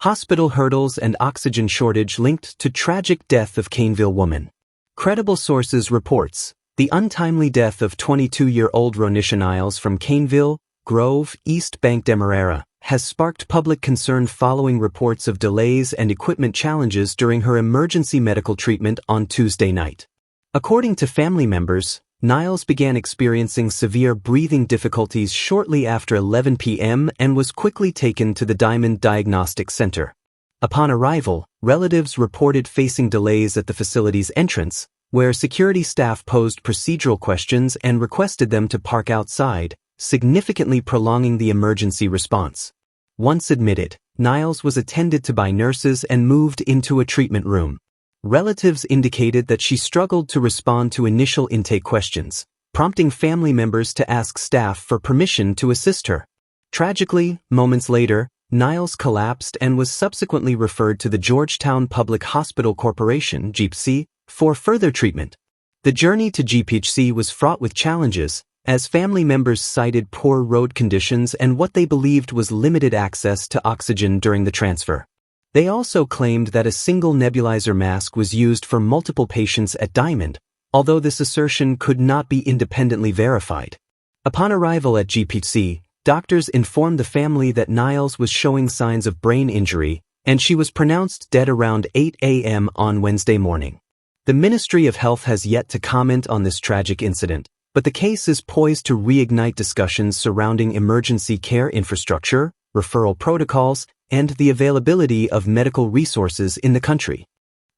Hospital hurdles and oxygen shortage linked to tragic death of Caneville woman. Credible sources reports, the untimely death of 22-year-old Ronisha Niles from Caneville, Grove, East Bank Demerara, has sparked public concern following reports of delays and equipment challenges during her emergency medical treatment on Tuesday night. According to family members, Niles began experiencing severe breathing difficulties shortly after 11 p.m. and was quickly taken to the Diamond Diagnostic Center. Upon arrival, relatives reported facing delays at the facility's entrance, where security staff posed procedural questions and requested them to park outside, significantly prolonging the emergency response. Once admitted, Niles was attended to by nurses and moved into a treatment room. Relatives indicated that she struggled to respond to initial intake questions, prompting family members to ask staff for permission to assist her. Tragically, moments later, Niles collapsed and was subsequently referred to the Georgetown Public Hospital Corporation (GPC) for further treatment. The journey to GPHC was fraught with challenges, as family members cited poor road conditions and what they believed was limited access to oxygen during the transfer. They also claimed that a single nebulizer mask was used for multiple patients at Diamond, although this assertion could not be independently verified. Upon arrival at GPHC, doctors informed the family that Niles was showing signs of brain injury, and she was pronounced dead around 8 a.m. on Wednesday morning. The Ministry of Health has yet to comment on this tragic incident, but the case is poised to reignite discussions surrounding emergency care infrastructure, referral protocols, and the availability of medical resources in the country.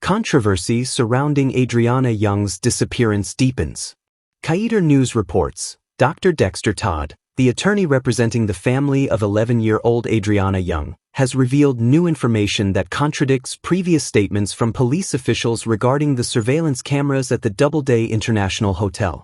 Controversy surrounding Adriana Young's disappearance deepens. Kaiser News reports, Dr. Dexter Todd, the attorney representing the family of 11-year-old Adriana Young, has revealed new information that contradicts previous statements from police officials regarding the surveillance cameras at the Doubleday International Hotel.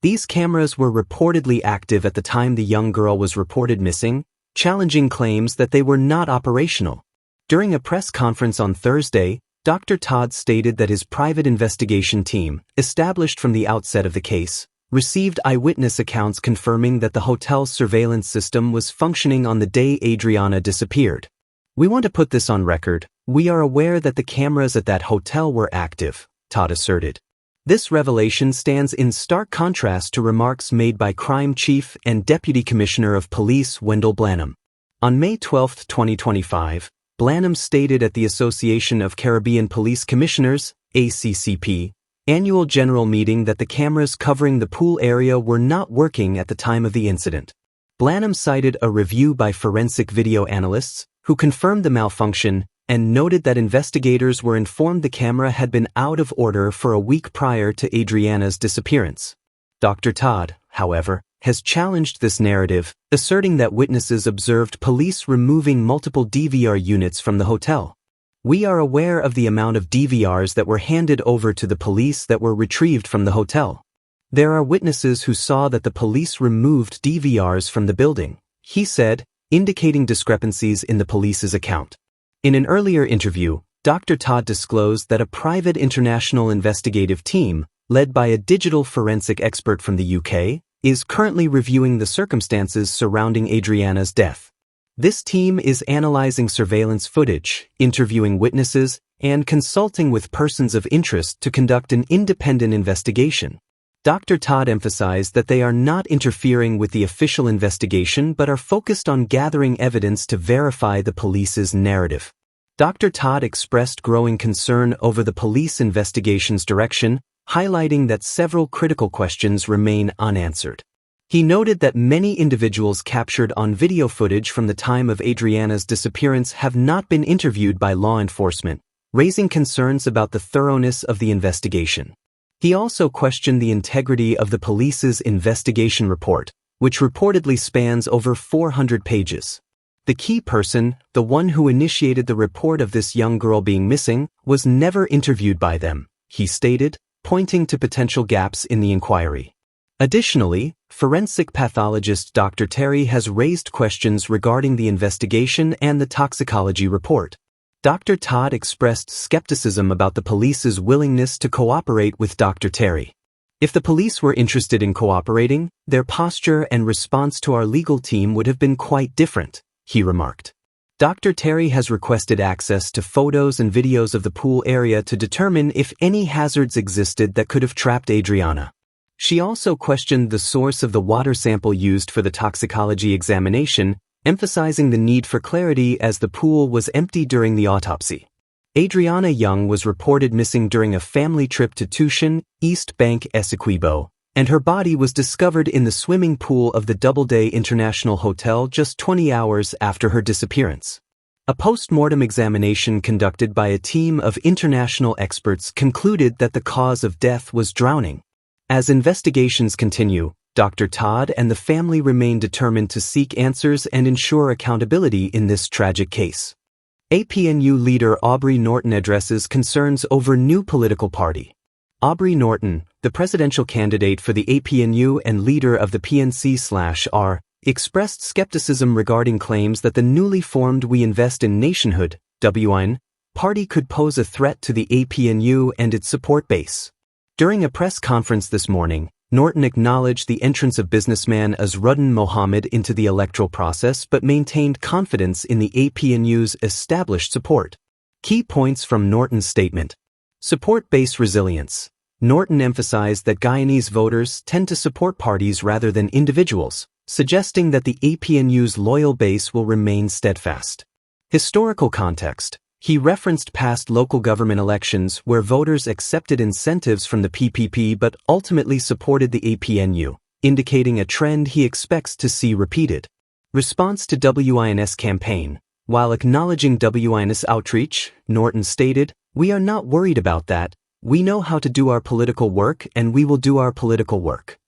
These cameras were reportedly active at the time the young girl was reported missing, challenging claims that they were not operational. During a press conference on Thursday, Dr. Todd stated that his private investigation team, established from the outset of the case, received eyewitness accounts confirming that the hotel's surveillance system was functioning on the day Adriana disappeared. "We want to put this on record. We are aware that the cameras at that hotel were active," Todd asserted. This revelation stands in stark contrast to remarks made by Crime Chief and Deputy Commissioner of Police Wendell Blanham. On May 12, 2025, Blanham stated at the Association of Caribbean Police Commissioners, ACCP, annual general meeting that the cameras covering the pool area were not working at the time of the incident. Blanham cited a review by forensic video analysts, who confirmed the malfunction, and noted that investigators were informed the camera had been out of order for a week prior to Adriana's disappearance. Dr. Todd, however, has challenged this narrative, asserting that witnesses observed police removing multiple DVR units from the hotel. "We are aware of the amount of DVRs that were handed over to the police that were retrieved from the hotel. There are witnesses who saw that the police removed DVRs from the building," he said, indicating discrepancies in the police's account. In an earlier interview, Dr. Todd disclosed that a private international investigative team, led by a digital forensic expert from the UK, is currently reviewing the circumstances surrounding Adriana's death. This team is analyzing surveillance footage, interviewing witnesses, and consulting with persons of interest to conduct an independent investigation. Dr. Todd emphasized that they are not interfering with the official investigation but are focused on gathering evidence to verify the police's narrative. Dr. Todd expressed growing concern over the police investigation's direction, highlighting that several critical questions remain unanswered. He noted that many individuals captured on video footage from the time of Adriana's disappearance have not been interviewed by law enforcement, raising concerns about the thoroughness of the investigation. He also questioned the integrity of the police's investigation report, which reportedly spans over 400 pages. The key person, the one who initiated the report of this young girl being missing, was never interviewed by them, he stated, pointing to potential gaps in the inquiry. Additionally, forensic pathologist Dr. Terry has raised questions regarding the investigation and the toxicology report. Dr. Todd expressed skepticism about the police's willingness to cooperate with Dr. Terry. "If the police were interested in cooperating, their posture and response to our legal team would have been quite different," he remarked. Dr. Terry has requested access to photos and videos of the pool area to determine if any hazards existed that could have trapped Adriana. She also questioned the source of the water sample used for the toxicology examination, emphasizing the need for clarity as the pool was empty during the autopsy. Adriana Young was reported missing during a family trip to Tushin, East Bank, Essequibo, and her body was discovered in the swimming pool of the Doubleday International Hotel just 20 hours after her disappearance. A post-mortem examination conducted by a team of international experts concluded that the cause of death was drowning. As investigations continue, Dr. Todd and the family remain determined to seek answers and ensure accountability in this tragic case. APNU leader Aubrey Norton addresses concerns over new political party. Aubrey Norton, the presidential candidate for the APNU and leader of the PNC/R, expressed skepticism regarding claims that the newly formed We Invest in Nationhood (WIN) party could pose a threat to the APNU and its support base. During a press conference this morning, Norton acknowledged the entrance of businessman Azruddin Mohammed into the electoral process but maintained confidence in the APNU's established support. Key points from Norton's statement. Support base resilience. Norton emphasized that Guyanese voters tend to support parties rather than individuals, suggesting that the APNU's loyal base will remain steadfast. Historical context. He referenced past local government elections where voters accepted incentives from the PPP but ultimately supported the APNU, indicating a trend he expects to see repeated. Response to WINS campaign. While acknowledging WINS outreach, Norton stated, "We are not worried about that. We know how to do our political work and we will do our political work."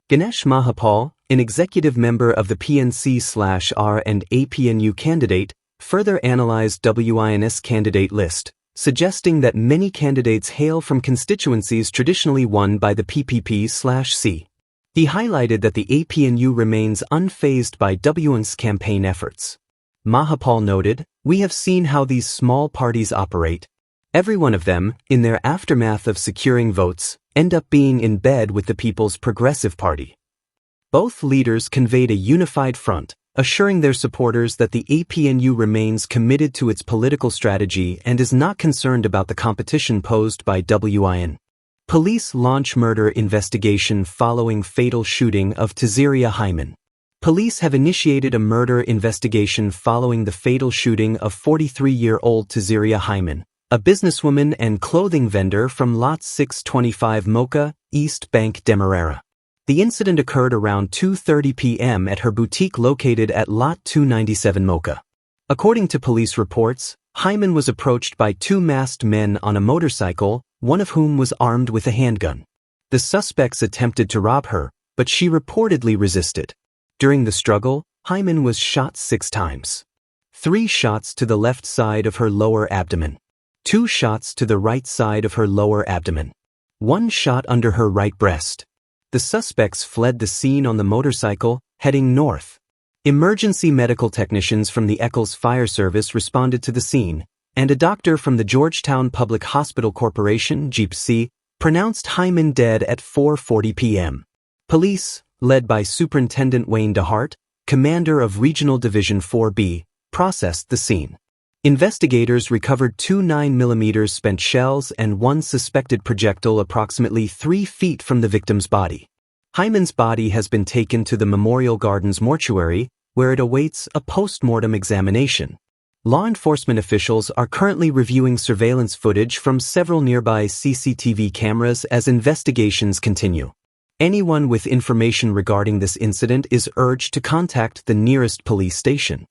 Ganesh Mahapal, an executive member of the PNC/R and APNU candidate, further analyzed WINS candidate list, suggesting that many candidates hail from constituencies traditionally won by the PPP/C. He highlighted that the APNU remains unfazed by WINS campaign efforts. Mahapal noted, "We have seen how these small parties operate. Every one of them, in their aftermath of securing votes, end up being in bed with the People's Progressive Party." Both leaders conveyed a unified front, assuring their supporters that the APNU remains committed to its political strategy and is not concerned about the competition posed by WIN. Police launch murder investigation following fatal shooting of Taziria Hyman. Police have initiated a murder investigation following the fatal shooting of 43-year-old Taziria Hyman, a businesswoman and clothing vendor from Lot 625 Mocha, East Bank, Demerara. The incident occurred around 2:30 p.m. at her boutique located at Lot 297 Mocha. According to police reports, Hyman was approached by two masked men on a motorcycle, one of whom was armed with a handgun. The suspects attempted to rob her, but she reportedly resisted. During the struggle, Hyman was shot 6 times. 3 shots to the left side of her lower abdomen. 2 shots to the right side of her lower abdomen. 1 shot under her right breast. The suspects fled the scene on the motorcycle, heading north. Emergency medical technicians from the Eccles Fire Service responded to the scene, and a doctor from the Georgetown Public Hospital Corporation, GPC, pronounced Hyman dead at 4:40 p.m. Police, led by Superintendent Wayne DeHart, commander of Regional Division 4B, processed the scene. Investigators recovered 2 9mm spent shells and 1 suspected projectile approximately 3 feet from the victim's body. Hyman's body has been taken to the Memorial Gardens mortuary, where it awaits a post-mortem examination. Law enforcement officials are currently reviewing surveillance footage from several nearby CCTV cameras as investigations continue. Anyone with information regarding this incident is urged to contact the nearest police station.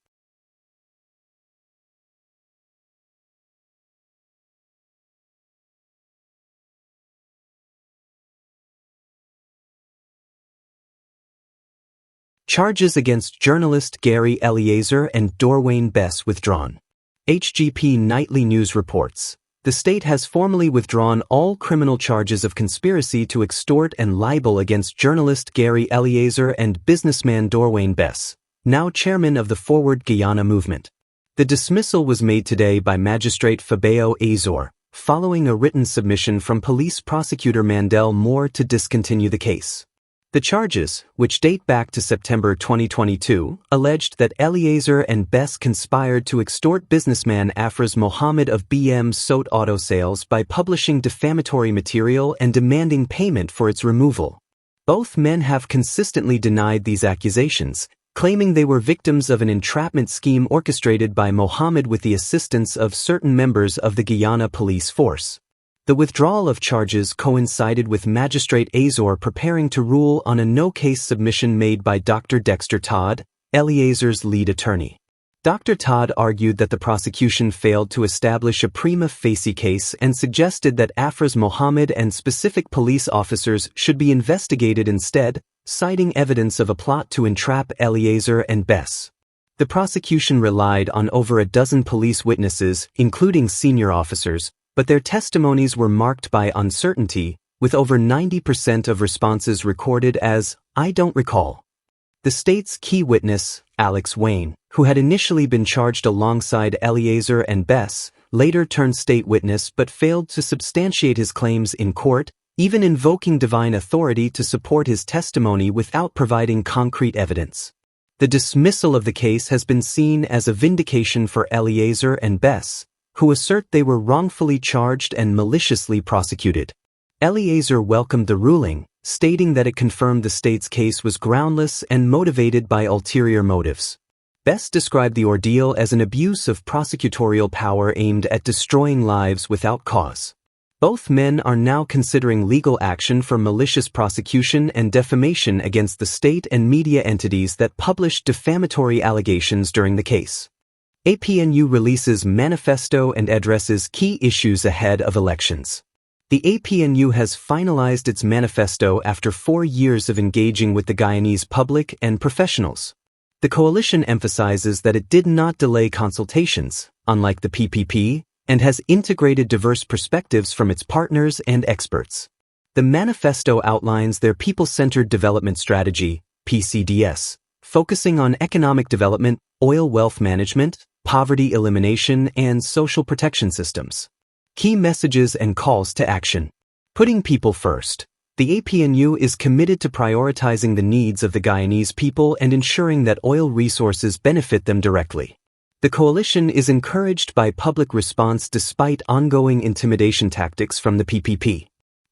Charges against journalist Gary Eliezer and Dorwayne Bess withdrawn. HGP Nightly News reports, the state has formally withdrawn all criminal charges of conspiracy to extort and libel against journalist Gary Eliezer and businessman Dorwayne Bess, now chairman of the Forward Guyana movement. The dismissal was made today by Magistrate Fabio Azor, following a written submission from police prosecutor Mandel Moore to discontinue the case. The charges, which date back to September 2022, alleged that Eliezer and Bess conspired to extort businessman Afraz Mohammed of BM Soat Auto Sales by publishing defamatory material and demanding payment for its removal. Both men have consistently denied these accusations, claiming they were victims of an entrapment scheme orchestrated by Mohammed with the assistance of certain members of the Guyana police force. The withdrawal of charges coincided with Magistrate Azor preparing to rule on a no-case submission made by Dr. Dexter Todd, Eliezer's lead attorney. Dr. Todd argued that the prosecution failed to establish a prima facie case and suggested that Afraz Mohammed and specific police officers should be investigated instead, citing evidence of a plot to entrap Eliezer and Bess. The prosecution relied on over a dozen police witnesses, including senior officers, but their testimonies were marked by uncertainty, with over 90% of responses recorded as, "I don't recall." The state's key witness, Alex Wayne, who had initially been charged alongside Eliezer and Bess, later turned state witness but failed to substantiate his claims in court, even invoking divine authority to support his testimony without providing concrete evidence. The dismissal of the case has been seen as a vindication for Eliezer and Bess, who assert they were wrongfully charged and maliciously prosecuted. Eliezer welcomed the ruling, stating that it confirmed the state's case was groundless and motivated by ulterior motives. Bess described the ordeal as an abuse of prosecutorial power aimed at destroying lives without cause. Both men are now considering legal action for malicious prosecution and defamation against the state and media entities that published defamatory allegations during the case. APNU releases manifesto and addresses key issues ahead of elections. The APNU has finalized its manifesto after 4 years of engaging with the Guyanese public and professionals. The coalition emphasizes that it did not delay consultations, unlike the PPP, and has integrated diverse perspectives from its partners and experts. The manifesto outlines their people-centered development strategy, PCDS, focusing on economic development, oil wealth management, poverty elimination, and social protection systems. Key messages and calls to action. Putting people first. The APNU is committed to prioritizing the needs of the Guyanese people and ensuring that oil resources benefit them directly. The coalition is encouraged by public response despite ongoing intimidation tactics from the PPP.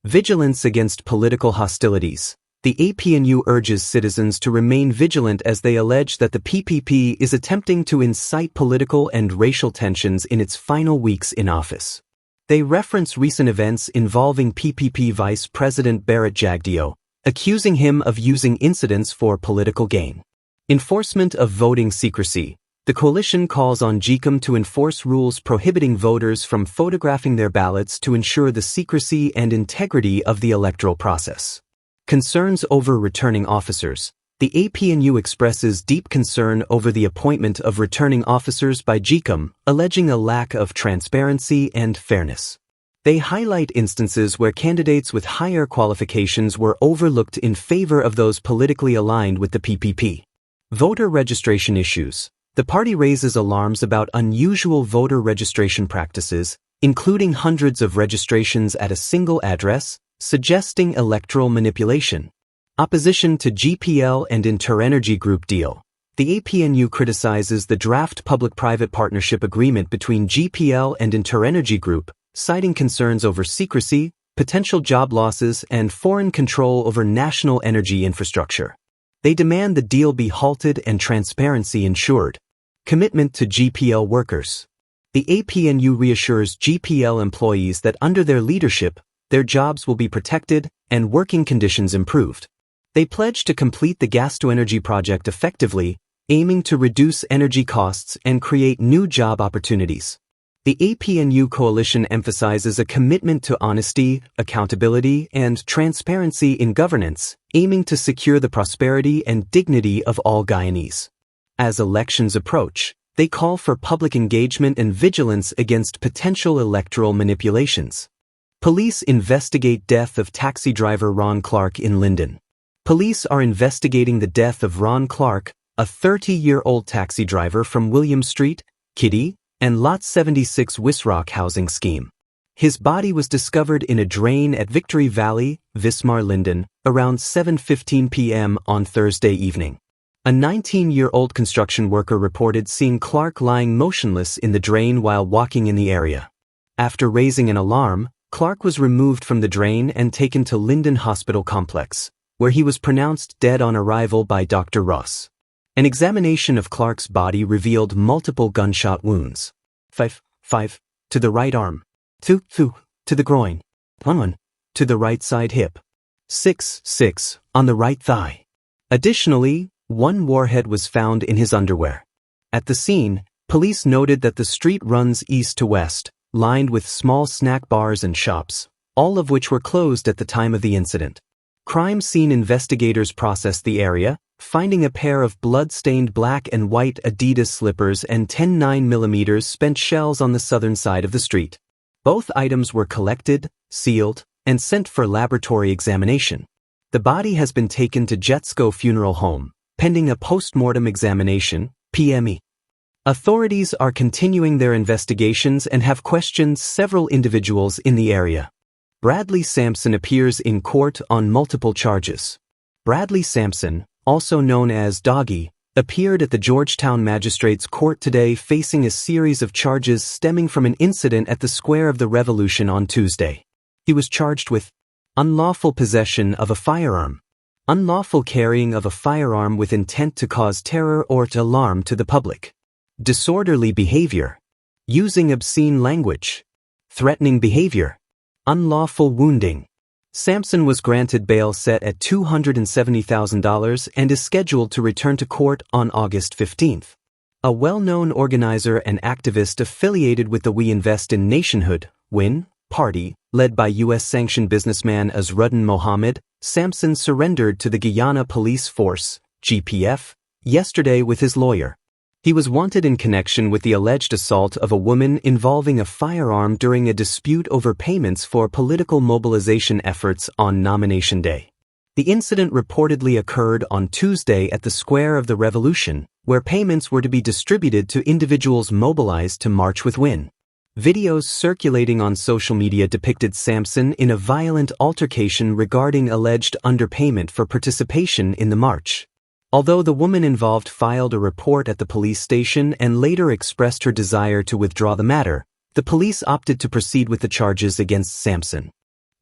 Vigilance against political hostilities. The APNU urges citizens to remain vigilant as they allege that the PPP is attempting to incite political and racial tensions in its final weeks in office. They reference recent events involving PPP Vice President Barrett Jagdeo, accusing him of using incidents for political gain. Enforcement of voting secrecy. The coalition calls on GCOM to enforce rules prohibiting voters from photographing their ballots to ensure the secrecy and integrity of the electoral process. Concerns over returning officers. The APNU expresses deep concern over the appointment of returning officers by GCOM, alleging a lack of transparency and fairness. They highlight instances where candidates with higher qualifications were overlooked in favor of those politically aligned with the PPP. Voter registration issues. The party raises alarms about unusual voter registration practices, including hundreds of registrations at a single address, suggesting electoral manipulation. Opposition to GPL and InterEnergy Group deal. The APNU criticizes the draft public-private partnership agreement between GPL and InterEnergy Group, citing concerns over secrecy, potential job losses, and foreign control over national energy infrastructure. They demand the deal be halted and transparency ensured. Commitment to GPL workers. The APNU reassures GPL employees that under their leadership, their jobs will be protected and working conditions improved. They pledge to complete the gas-to-energy project effectively, aiming to reduce energy costs and create new job opportunities. The APNU coalition emphasizes a commitment to honesty, accountability, and transparency in governance, aiming to secure the prosperity and dignity of all Guyanese. As elections approach, they call for public engagement and vigilance against potential electoral manipulations. Police investigate death of taxi driver Ron Clark in Linden. Police are investigating the death of Ron Clark, a 30-year-old taxi driver from William Street, Kitty, and Lot 76 Wisrock housing scheme. His body was discovered in a drain at Victory Valley, Vismar-Linden, around 7:15 p.m. on Thursday evening. A 19-year-old construction worker reported seeing Clark lying motionless in the drain while walking in the area. After raising an alarm, Clark was removed from the drain and taken to Linden Hospital Complex, where he was pronounced dead on arrival by Dr. Ross. An examination of Clark's body revealed multiple gunshot wounds. 5 to the right arm, 2 to the groin, 1 to the right side hip, 6 on the right thigh. Additionally, 1 warhead was found in his underwear. At the scene, police noted that the street runs east to west, lined with small snack bars and shops, all of which were closed at the time of the incident. Crime scene investigators processed the area, finding a pair of blood-stained black and white Adidas slippers and 10 9mm spent shells on the southern side of the street. Both items were collected, sealed, and sent for laboratory examination. The body has been taken to Jetsko Funeral Home, pending a post-mortem examination, PME. Authorities are continuing their investigations and have questioned several individuals in the area. Bradley Sampson appears in court on multiple charges. Bradley Sampson, also known as Doggy, appeared at the Georgetown Magistrates Court today facing a series of charges stemming from an incident at the Square of the Revolution on Tuesday. He was charged with unlawful possession of a firearm, unlawful carrying of a firearm with intent to cause terror or to alarm to the public, disorderly behavior, using obscene language, threatening behavior, unlawful wounding. Sampson was granted bail set at $270,000 and is scheduled to return to court on August 15. A well-known organizer and activist affiliated with the We Invest in Nationhood, WIN, party, led by U.S.-sanctioned businessman Azruddin Mohammed, Sampson surrendered to the Guyana Police Force, GPF, yesterday with his lawyer. He was wanted in connection with the alleged assault of a woman involving a firearm during a dispute over payments for political mobilization efforts on Nomination Day. The incident reportedly occurred on Tuesday at the Square of the Revolution, where payments were to be distributed to individuals mobilized to march with WIN. Videos circulating on social media depicted Sampson in a violent altercation regarding alleged underpayment for participation in the march. Although the woman involved filed a report at the police station and later expressed her desire to withdraw the matter, the police opted to proceed with the charges against Sampson.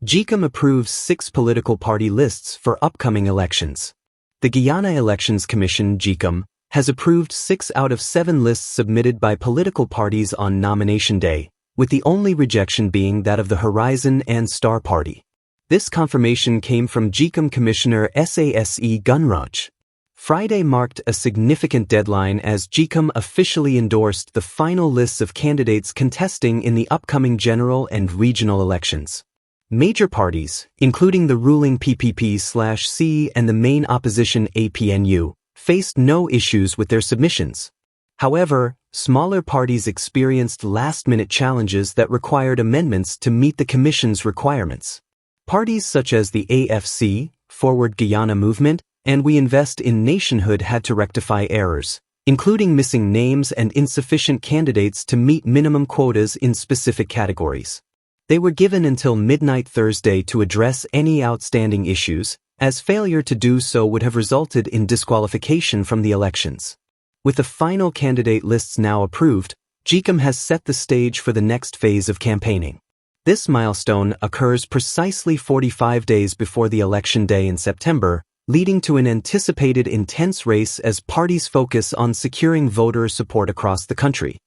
GCOM approves 6 political party lists for upcoming elections. The Guyana Elections Commission, GCOM, has approved 6 out of 7 lists submitted by political parties on Nomination Day, with the only rejection being that of the Horizon and Star Party. This confirmation came from GCOM Commissioner SASE Gunraj. Friday marked a significant deadline as GCOM officially endorsed the final lists of candidates contesting in the upcoming general and regional elections. Major parties, including the ruling PPP/C and the main opposition APNU, faced no issues with their submissions. However, smaller parties experienced last-minute challenges that required amendments to meet the Commission's requirements. Parties such as the AFC, Forward Guyana Movement, and We Invest in Nationhood had to rectify errors, including missing names and insufficient candidates to meet minimum quotas in specific categories. They were given until midnight Thursday to address any outstanding issues, as failure to do so would have resulted in disqualification from the elections. With the final candidate lists now approved, GCOM has set the stage for the next phase of campaigning. This milestone occurs precisely 45 days before the election day in September, leading to an anticipated intense race as parties focus on securing voter support across the country.